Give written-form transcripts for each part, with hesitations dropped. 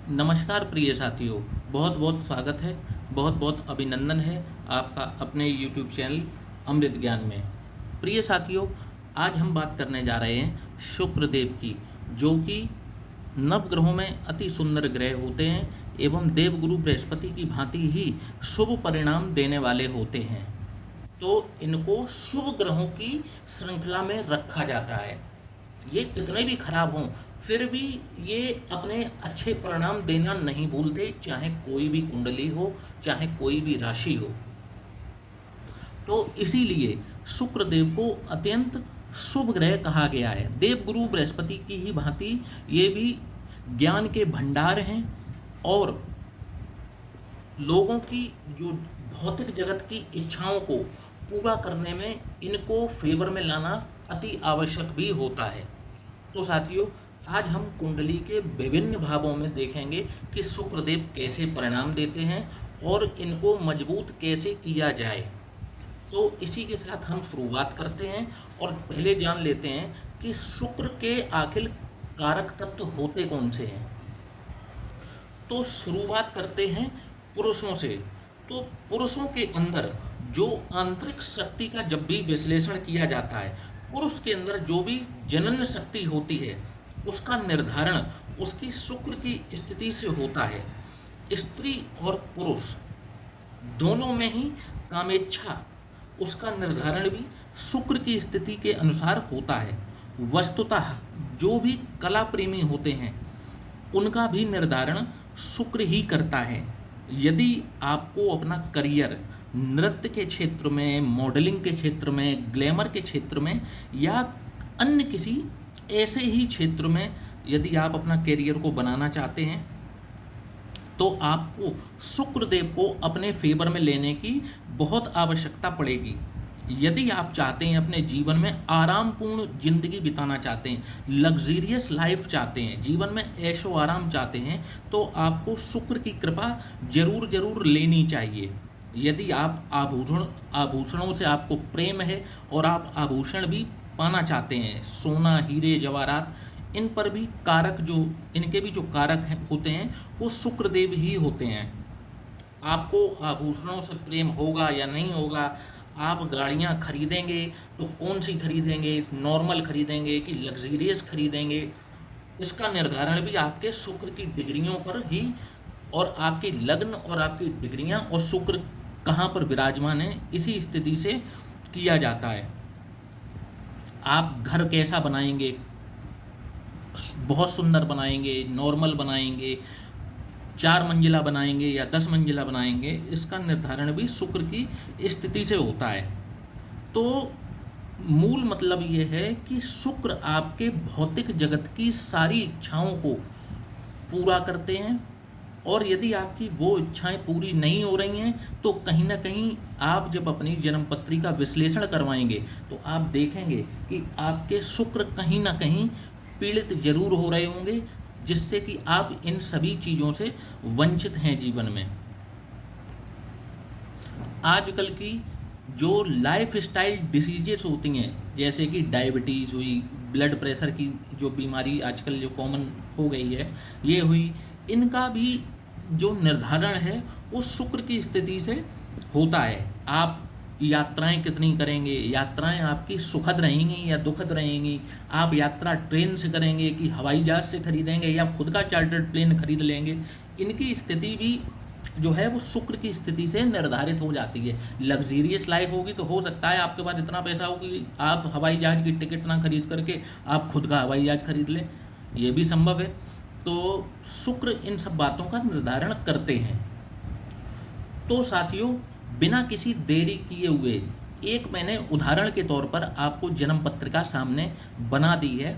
नमस्कार प्रिय साथियों, बहुत बहुत स्वागत है। बहुत बहुत अभिनंदन है आपका अपने YouTube चैनल अमृत ज्ञान में। प्रिय साथियों, आज हम बात करने जा रहे हैं शुक्रदेव की, जो कि नवग्रहों में अति सुंदर ग्रह होते हैं एवं देवगुरु बृहस्पति की भांति ही शुभ परिणाम देने वाले होते हैं। तो इनको शुभ ग्रहों की श्रृंखला में रखा जाता है। ये कितने भी खराब हों, फिर भी ये अपने अच्छे परिणाम देना नहीं भूलते, चाहे कोई भी कुंडली हो, चाहे कोई भी राशि हो। तो इसीलिए शुक्रदेव को अत्यंत शुभ ग्रह कहा गया है। देवगुरु बृहस्पति की ही भांति ये भी ज्ञान के भंडार हैं और लोगों की जो भौतिक जगत की इच्छाओं को पूरा करने में इनको फेवर में लाना अति आवश्यक भी होता है। तो साथियों, आज हम कुंडली के विभिन्न भावों में देखेंगे कि शुक्रदेव कैसे परिणाम देते हैं और इनको मजबूत कैसे किया जाए। तो इसी के साथ हम शुरुआत करते हैं और पहले जान लेते हैं कि शुक्र के आखिर कारक तत्व होते कौन से हैं। तो शुरुआत करते हैं पुरुषों से। तो पुरुषों के अंदर जो आंतरिक शक्ति का जब भी विश्लेषण किया जाता है, पुरुष के अंदर जो भी जनन शक्ति होती है उसका निर्धारण उसकी शुक्र की स्थिति से होता है। स्त्री और पुरुष दोनों में ही कामेच्छा उसका निर्धारण भी शुक्र की स्थिति के अनुसार होता है। वस्तुतः जो भी कला प्रेमी होते हैं उनका भी निर्धारण शुक्र ही करता है। यदि आपको अपना करियर नृत्य के क्षेत्र में, मॉडलिंग के क्षेत्र में, ग्लैमर के क्षेत्र में या अन्य किसी ऐसे ही क्षेत्र में यदि आप अपना करियर को बनाना चाहते हैं तो आपको शुक्रदेव को अपने फेवर में लेने की बहुत आवश्यकता पड़ेगी। यदि आप चाहते हैं अपने जीवन में आरामपूर्ण जिंदगी बिताना चाहते हैं, लग्जीरियस लाइफ चाहते हैं, जीवन में ऐशो आराम चाहते हैं, तो आपको शुक्र की कृपा जरूर लेनी चाहिए। यदि आप आभूषणों से आपको प्रेम है और आप आभूषण भी पाना चाहते हैं, सोना, हीरे, जवाहरात, इन पर भी कारक जो इनके भी जो कारक होते हैं वो शुक्रदेव ही होते हैं। आपको आभूषणों से प्रेम होगा या नहीं होगा, आप गाड़ियाँ खरीदेंगे तो कौन सी खरीदेंगे, नॉर्मल खरीदेंगे कि लग्जीरियस खरीदेंगे, इसका निर्धारण भी आपके शुक्र की डिग्रियों पर ही और आपकी लग्न और आपकी डिग्रियाँ और शुक्र कहाँ पर विराजमान है इसी स्थिति से किया जाता है। आप घर कैसा बनाएंगे, बहुत सुंदर बनाएंगे, नॉर्मल बनाएंगे, 4 मंजिला बनाएंगे या 10 मंजिला बनाएंगे, इसका निर्धारण भी शुक्र की स्थिति से होता है। तो मूल मतलब ये है कि शुक्र आपके भौतिक जगत की सारी इच्छाओं को पूरा करते हैं और यदि आपकी वो इच्छाएं पूरी नहीं हो रही हैं तो कहीं ना कहीं आप जब अपनी जन्मपत्री का विश्लेषण करवाएंगे तो आप देखेंगे कि आपके शुक्र कहीं ना कहीं पीड़ित जरूर हो रहे होंगे, जिससे कि आप इन सभी चीज़ों से वंचित हैं जीवन में। आजकल की जो लाइफ स्टाइल डिसीजेस होती हैं, जैसे कि डायबिटीज़ हुई, ब्लड प्रेशर की जो बीमारी आजकल जो कॉमन हो गई है ये हुई, इनका भी जो निर्धारण है वो शुक्र की स्थिति से होता है। आप यात्राएं कितनी करेंगे, यात्राएं आपकी सुखद रहेंगी या दुखद रहेंगी, आप यात्रा ट्रेन से करेंगे कि हवाई जहाज़ से खरीदेंगे या खुद का चार्टर्ड प्लेन खरीद लेंगे, इनकी स्थिति भी जो है वो शुक्र की स्थिति से निर्धारित हो जाती है। लग्जीरियस लाइफ होगी तो हो सकता है आपके पास इतना पैसा हो कि आप हवाई जहाज़ की टिकट ना खरीद करके आप खुद का हवाई जहाज़ खरीद लें, ये भी संभव है। तो शुक्र इन सब बातों का निर्धारण करते हैं। तो साथियों, बिना किसी देरी किए हुए एक मैंने उदाहरण के तौर पर आपको जन्म पत्रिका सामने बना दी है,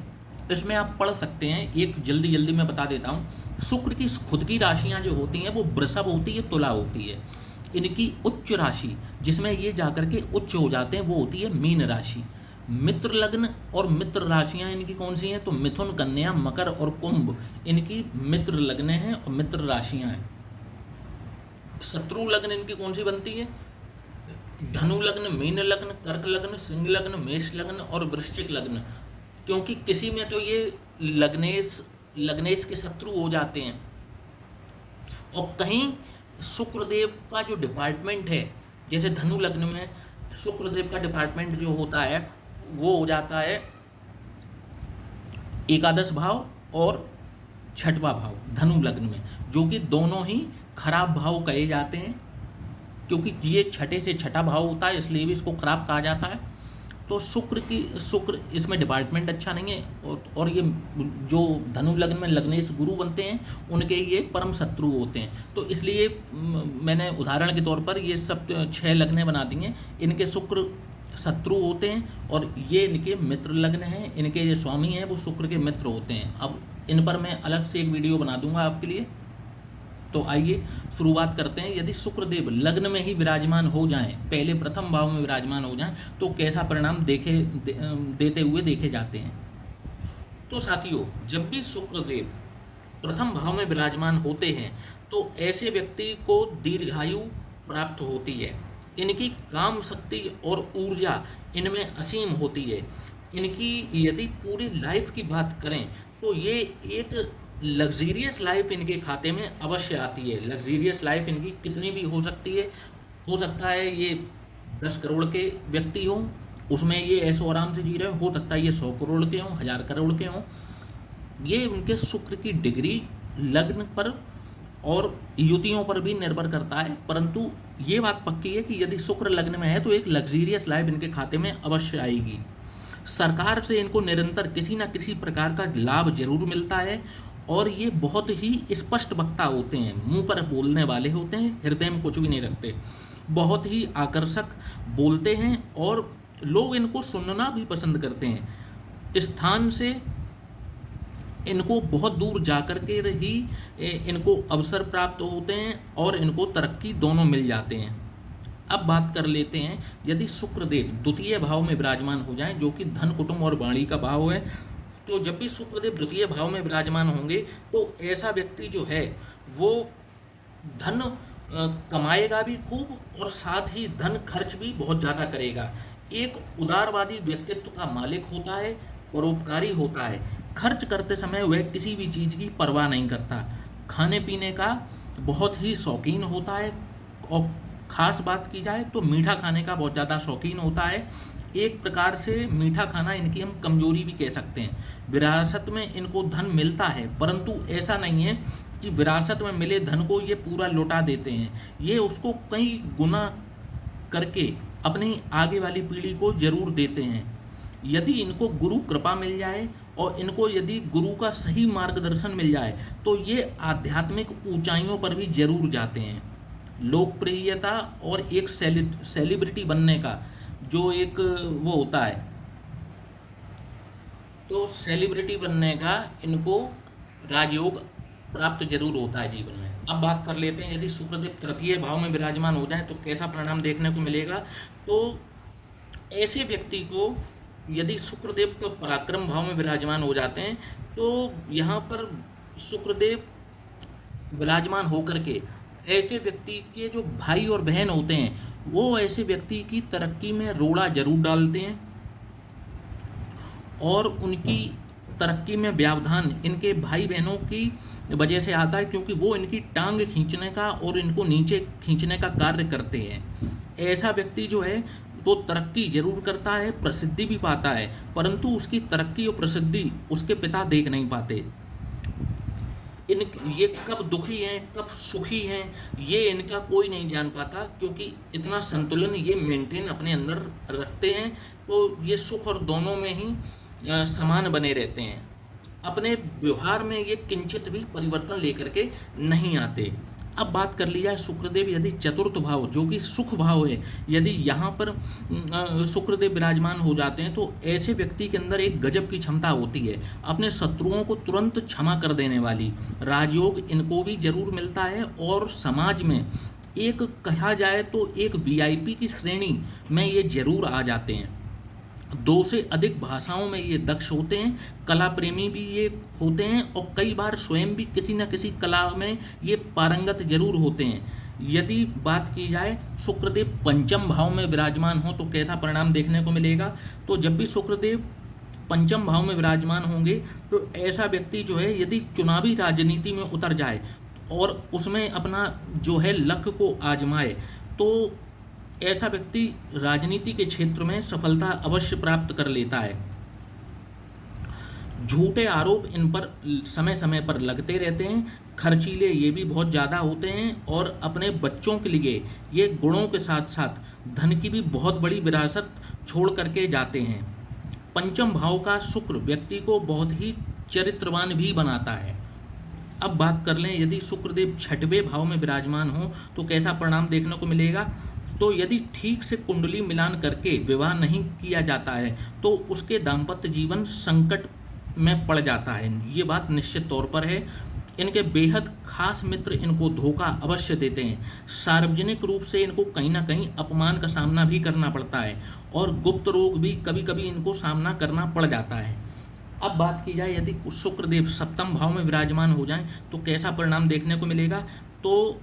इसमें आप पढ़ सकते हैं। एक जल्दी मैं बता देता हूँ। शुक्र की खुद की राशियाँ जो होती हैं वो वृषभ होती है, तुला होती है। इनकी उच्च राशि जिसमें ये जाकर के उच्च हो जाते हैं वो होती है मीन राशि। मित्र लग्न और मित्र राशियाँ इनकी कौन सी हैं, तो मिथुन, कन्या, मकर और कुंभ इनकी मित्र लग्न हैं और मित्र राशियाँ हैं। शत्रु लग्न इनकी कौन सी बनती है, धनु लग्न, मीन लग्न, कर्क लग्न, सिंह लग्न, मेष लग्न और वृश्चिक लग्न। क्योंकि किसी में तो ये लग्नेश के शत्रु हो जाते हैं और कहीं शुक्रदेव का जो डिपार्टमेंट है, जैसे धनु लग्न में शुक्रदेव का डिपार्टमेंट जो होता है वो हो जाता है एकादश भाव और छठवां भाव धनु लग्न में, जो कि दोनों ही खराब भाव कहे जाते हैं, क्योंकि ये छठे से छठा भाव होता है, इसलिए भी इसको खराब कहा जाता है। तो शुक्र इसमें डिपार्टमेंट अच्छा नहीं है, और ये जो धनु लग्न में लग्नेश गुरु बनते हैं उनके ये परम शत्रु होते हैं। तो इसलिए मैंने उदाहरण के तौर पर ये सब 6 लग्नें बना दी हैं, इनके शुक्र शत्रु होते हैं और ये इनके मित्र लग्न हैं, इनके जो स्वामी हैं वो शुक्र के मित्र होते हैं। अब इन पर मैं अलग से एक वीडियो बना दूंगा आपके लिए। तो आइए शुरुआत करते हैं। यदि शुक्रदेव लग्न में ही विराजमान हो जाएं, पहले प्रथम भाव में विराजमान हो जाएं, तो कैसा परिणाम देते हुए देखे जाते हैं। तो साथियों, जब भी शुक्रदेव प्रथम भाव में विराजमान होते हैं तो ऐसे व्यक्ति को दीर्घायु प्राप्त होती है। इनकी काम शक्ति और ऊर्जा इनमें असीम होती है। इनकी यदि पूरी लाइफ की बात करें तो ये एक लग्जीरियस लाइफ इनके खाते में अवश्य आती है। लग्जीरियस लाइफ इनकी कितनी भी हो सकती है, हो सकता है ये 10 करोड़ के व्यक्ति हों, उसमें ये ऐसो आराम से जी रहे हो सकता है ये 100 करोड़ के हों, 1000 करोड़ के हों। ये उनके शुक्र की डिग्री लग्न पर और युतियों पर भी निर्भर करता है, परंतु ये बात पक्की है कि यदि शुक्र लग्न में है तो एक लग्जीरियस लाइफ इनके खाते में अवश्य आएगी। सरकार से इनको निरंतर किसी न किसी प्रकार का लाभ जरूर मिलता है, और ये बहुत ही स्पष्ट वक्ता होते हैं, मुंह पर बोलने वाले होते हैं, हृदय में कुछ भी नहीं रखते, बहुत ही आकर्षक बोलते हैं और लोग इनको सुनना भी पसंद करते हैं। स्थान से इनको बहुत दूर जाकर के ही इनको अवसर प्राप्त होते हैं और इनको तरक्की दोनों मिल जाते हैं। अब बात कर लेते हैं, यदि शुक्रदेव द्वितीय भाव में विराजमान हो जाएं, जो कि धन कुटुंब और वाणी का भाव है, तो जब भी शुक्रदेव द्वितीय भाव में विराजमान होंगे तो ऐसा व्यक्ति जो है वो धन कमाएगा भी खूब और साथ ही धन खर्च भी बहुत ज़्यादा करेगा। एक उदारवादी व्यक्तित्व का मालिक होता है, परोपकारी होता है। खर्च करते समय वह किसी भी चीज़ की परवाह नहीं करता। खाने पीने का बहुत ही शौकीन होता है, और ख़ास बात की जाए तो मीठा खाने का बहुत ज़्यादा शौकीन होता है। एक प्रकार से मीठा खाना इनकी हम कमजोरी भी कह सकते हैं। विरासत में इनको धन मिलता है, परंतु ऐसा नहीं है कि विरासत में मिले धन को ये पूरा लौटा देते हैं, ये उसको कई गुना करके अपनी आगे वाली पीढ़ी को जरूर देते हैं। यदि इनको गुरु कृपा मिल जाए और इनको यदि गुरु का सही मार्गदर्शन मिल जाए तो ये आध्यात्मिक ऊंचाइयों पर भी जरूर जाते हैं। लोकप्रियता और एक सेलिब्रिटी बनने का जो एक वो होता है, तो सेलिब्रिटी बनने का इनको राजयोग प्राप्त जरूर होता है जीवन में। अब बात कर लेते हैं, यदि शुक्रदेव तृतीय भाव में विराजमान हो जाए तो कैसा परिणाम देखने को मिलेगा। तो ऐसे व्यक्ति को यदि शुक्रदेव तो पराक्रम भाव में विराजमान हो जाते हैं तो यहाँ पर शुक्रदेव विराजमान होकर के ऐसे व्यक्ति के जो भाई और बहन होते हैं वो ऐसे व्यक्ति की तरक्की में रोड़ा जरूर डालते हैं, और उनकी तरक्की में व्यवधान इनके भाई बहनों की वजह से आता है, क्योंकि वो इनकी टांग खींचने का और इनको नीचे खींचने का कार्य करते हैं। ऐसा व्यक्ति जो है तो तरक्की जरूर करता है, प्रसिद्धि भी पाता है, परंतु उसकी तरक्की और प्रसिद्धि उसके पिता देख नहीं पाते। ये कब दुखी हैं कब सुखी हैं ये इनका कोई नहीं जान पाता, क्योंकि इतना संतुलन ये मेंटेन अपने अंदर रखते हैं। तो ये सुख और दोनों में ही समान बने रहते हैं। अपने व्यवहार में ये किंचित भी परिवर्तन लेकर के नहीं आते। अब बात कर ली जाए शुक्रदेव यदि चतुर्थ भाव जो कि सुख भाव है, यदि यहाँ पर शुक्रदेव विराजमान हो जाते हैं तो ऐसे व्यक्ति के अंदर एक गजब की क्षमता होती है, अपने शत्रुओं को तुरंत क्षमा कर देने वाली। राजयोग इनको भी जरूर मिलता है, और समाज में एक कहा जाए तो एक वीआईपी की श्रेणी में ये जरूर आ जाते हैं। 2 से अधिक भाषाओं में ये दक्ष होते हैं, कला प्रेमी भी ये होते हैं, और कई बार स्वयं भी किसी न किसी कला में ये पारंगत जरूर होते हैं। यदि बात की जाए शुक्रदेव पंचम भाव में विराजमान हो तो कैसा परिणाम देखने को मिलेगा। तो जब भी शुक्रदेव पंचम भाव में विराजमान होंगे तो ऐसा व्यक्ति जो है यदि चुनावी राजनीति में उतर जाए और उसमें अपना जो है लक्ष्य को आजमाए, तो ऐसा व्यक्ति राजनीति के क्षेत्र में सफलता अवश्य प्राप्त कर लेता है। झूठे आरोप इन पर समय समय पर लगते रहते हैं, खर्चीले ये भी बहुत ज़्यादा होते हैं, और अपने बच्चों के लिए ये गुणों के साथ साथ धन की भी बहुत बड़ी विरासत छोड़ करके जाते हैं। पंचम भाव का शुक्र व्यक्ति को बहुत ही चरित्रवान भी बनाता है। अब बात कर लें, यदि शुक्रदेव छठवें भाव में विराजमान हो तो कैसा परिणाम देखने को मिलेगा। तो यदि ठीक से कुंडली मिलान करके विवाह नहीं किया जाता है तो उसके दाम्पत्य जीवन संकट में पड़ जाता है, ये बात निश्चित तौर पर है। इनके बेहद खास मित्र इनको धोखा अवश्य देते हैं। सार्वजनिक रूप से इनको कहीं ना कहीं अपमान का सामना भी करना पड़ता है, और गुप्त रोग भी कभी कभी इनको सामना करना पड़ जाता है। अब बात की जाए, यदि शुक्रदेव सप्तम भाव में विराजमान हो जाएं तो कैसा परिणाम देखने को मिलेगा। तो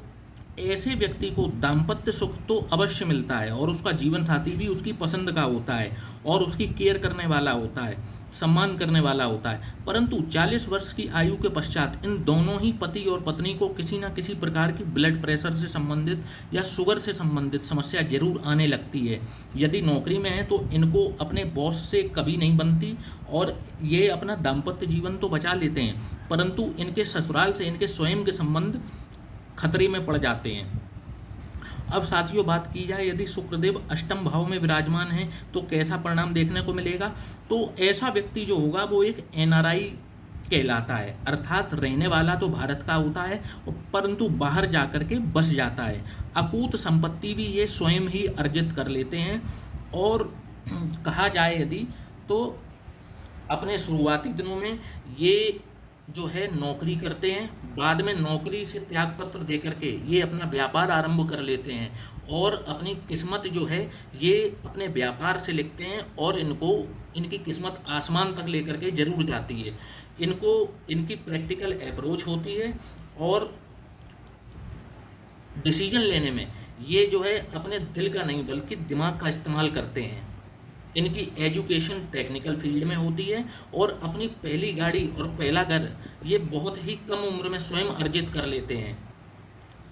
ऐसे व्यक्ति को दाम्पत्य सुख तो अवश्य मिलता है, और उसका जीवन साथी भी उसकी पसंद का होता है, और उसकी केयर करने वाला होता है, सम्मान करने वाला होता है। परंतु 40 वर्ष की आयु के पश्चात इन दोनों ही पति और पत्नी को किसी न किसी प्रकार की ब्लड प्रेशर से संबंधित या शुगर से संबंधित समस्या जरूर आने लगती है। यदि नौकरी में है तो इनको अपने बॉस से कभी नहीं बनती, और ये अपना दाम्पत्य जीवन तो बचा लेते हैं, परंतु इनके ससुराल से इनके स्वयं के संबंध खतरे में पड़ जाते हैं। अब साथियों बात की जाए, यदि शुक्रदेव अष्टम भाव में विराजमान है तो कैसा परिणाम देखने को मिलेगा। तो ऐसा व्यक्ति जो होगा वो एक NRI कहलाता है, अर्थात रहने वाला तो भारत का होता है परंतु बाहर जाकर के बस जाता है। अकूत संपत्ति भी ये स्वयं ही अर्जित कर लेते हैं, और कहा जाए यदि तो अपने शुरुआती दिनों में ये जो है नौकरी करते हैं, बाद में नौकरी से त्यागपत्र दे करके ये अपना व्यापार आरंभ कर लेते हैं, और अपनी किस्मत जो है ये अपने व्यापार से लिखते हैं, और इनकी किस्मत आसमान तक लेकर के जरूर जाती है। इनकी प्रैक्टिकल अप्रोच होती है, और डिसीजन लेने में ये जो है अपने दिल का नहीं बल्कि दिमाग का इस्तेमाल करते हैं। इनकी एजुकेशन टेक्निकल फील्ड में होती है, और अपनी पहली गाड़ी और पहला घर ये बहुत ही कम उम्र में स्वयं अर्जित कर लेते हैं।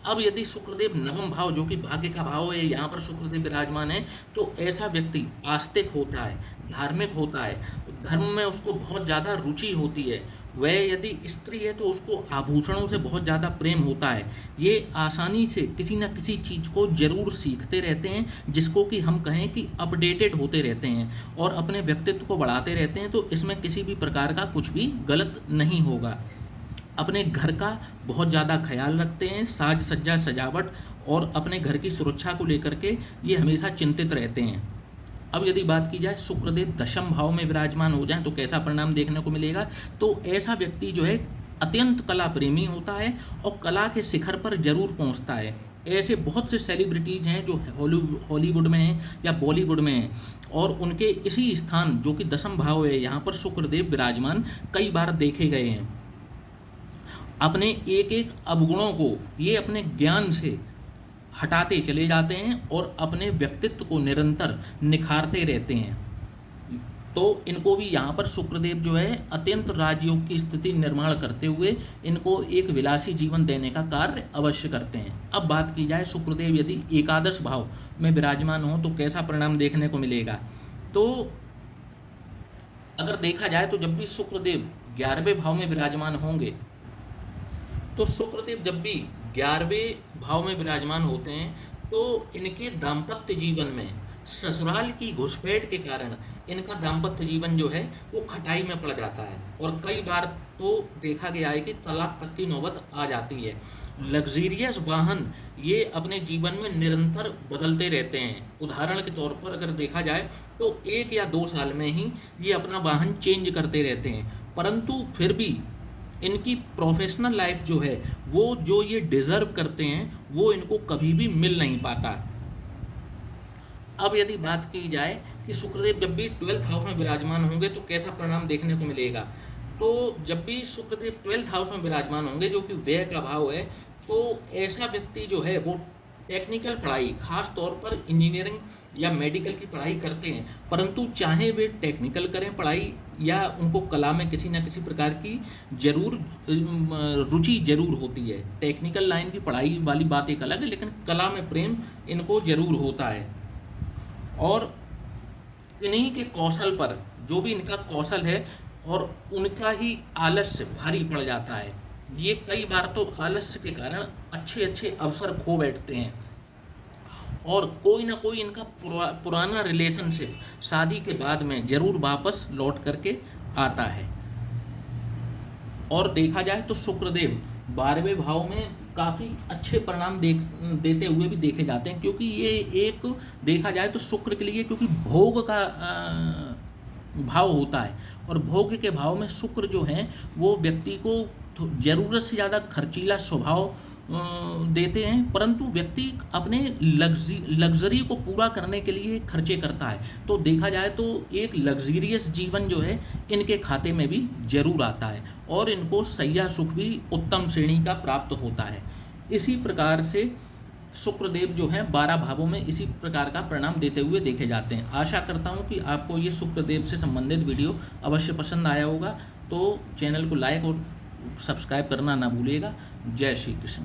अब यदि शुक्रदेव नवम भाव जो कि भाग्य का भाव है, यहाँ पर शुक्रदेव विराजमान है, तो ऐसा व्यक्ति आस्तिक होता है, धार्मिक होता है, धर्म में उसको बहुत ज़्यादा रुचि होती है। वह यदि स्त्री है तो उसको आभूषणों से बहुत ज़्यादा प्रेम होता है। ये आसानी से किसी न किसी चीज़ को ज़रूर सीखते रहते हैं, जिसको कि हम कहें कि अपडेटेड होते रहते हैं, और अपने व्यक्तित्व को बढ़ाते रहते हैं। तो इसमें किसी भी प्रकार का कुछ भी गलत नहीं होगा। अपने घर का बहुत ज़्यादा ख्याल रखते हैं, साज सज्जा सजावट और अपने घर की सुरक्षा को लेकर के ये हमेशा चिंतित रहते हैं। अब यदि बात की जाए, शुक्रदेव दशम भाव में विराजमान हो जाएं तो कैसा परिणाम देखने को मिलेगा। तो ऐसा व्यक्ति जो है अत्यंत कला प्रेमी होता है, और कला के शिखर पर जरूर पहुंचता है। ऐसे बहुत से सेलिब्रिटीज़ हैं जो हॉलीवुड में हैं या बॉलीवुड में हैं, और उनके इसी स्थान जो कि दशम भाव है, यहाँ पर शुक्रदेव विराजमान कई बार देखे गए हैं। अपने एक एक अवगुणों को ये अपने ज्ञान से हटाते चले जाते हैं, और अपने व्यक्तित्व को निरंतर निखारते रहते हैं। तो इनको भी यहाँ पर शुक्रदेव जो है अत्यंत राजयोग की स्थिति निर्माण करते हुए इनको एक विलासी जीवन देने का कार्य अवश्य करते हैं। अब बात की जाए, शुक्रदेव यदि एकादश भाव में विराजमान हो तो कैसा परिणाम देखने को मिलेगा। तो अगर देखा जाए तो जब भी शुक्रदेव 11वें भाव में विराजमान होंगे, तो शुक्रदेव जब भी 11वें भाव में विराजमान होते हैं तो इनके दाम्पत्य जीवन में ससुराल की घुसपैठ के कारण इनका दाम्पत्य जीवन जो है वो खटाई में पड़ जाता है, और कई बार तो देखा गया है कि तलाक तक की नौबत आ जाती है। लग्जीरियस वाहन ये अपने जीवन में निरंतर बदलते रहते हैं। उदाहरण के तौर पर अगर देखा जाए तो 1 या 2 साल में ही ये अपना वाहन चेंज करते रहते हैं, परंतु फिर भी इनकी प्रोफेशनल लाइफ जो है वो जो ये डिज़र्व करते हैं वो इनको कभी भी मिल नहीं पाता। अब यदि बात की जाए कि शुक्रदेव जब भी 12th हाउस में विराजमान होंगे तो कैसा परिणाम देखने को मिलेगा। तो जब भी शुक्रदेव 12th हाउस में विराजमान होंगे जो कि व्यय का भाव है, तो ऐसा व्यक्ति जो है वो टेक्निकल पढ़ाई, खास तौर पर इंजीनियरिंग या मेडिकल की पढ़ाई करते हैं, परंतु चाहे वे टेक्निकल करें पढ़ाई या उनको कला में किसी न किसी प्रकार की जरूर रुचि जरूर होती है। टेक्निकल लाइन की पढ़ाई वाली बात एक अलग है, लेकिन कला में प्रेम इनको जरूर होता है। और इन्हीं के कौशल पर, जो भी इनका कौशल है, और उनका ही आलस्य भारी पड़ जाता है। ये कई बार तो आलस्य के कारण अच्छे अच्छे अवसर खो बैठते हैं, और कोई ना कोई इनका पुराना रिलेशनशिप शादी के बाद में जरूर वापस लौट करके आता है। और देखा जाए तो शुक्रदेव 12वें भाव में काफ़ी अच्छे परिणाम देते हुए भी देखे जाते हैं, क्योंकि ये एक देखा जाए तो शुक्र के लिए, क्योंकि भोग का भाव होता है, और भोग के भाव में शुक्र जो है वो व्यक्ति को ज़रूरत से ज़्यादा खर्चीला स्वभाव देते हैं, परंतु व्यक्ति अपने लग्जरी को पूरा करने के लिए खर्चे करता है। तो देखा जाए तो एक लग्जरियस जीवन जो है इनके खाते में भी जरूर आता है, और इनको शैया सुख भी उत्तम श्रेणी का प्राप्त होता है। इसी प्रकार से शुक्रदेव जो हैं 12 भावों में इसी प्रकार का परिणाम देते हुए देखे जाते हैं। आशा करता हूं कि आपको ये शुक्रदेव से संबंधित वीडियो अवश्य पसंद आया होगा। तो चैनल को लाइक और सब्सक्राइब करना ना भूलिएगा। जय श्री कृष्ण।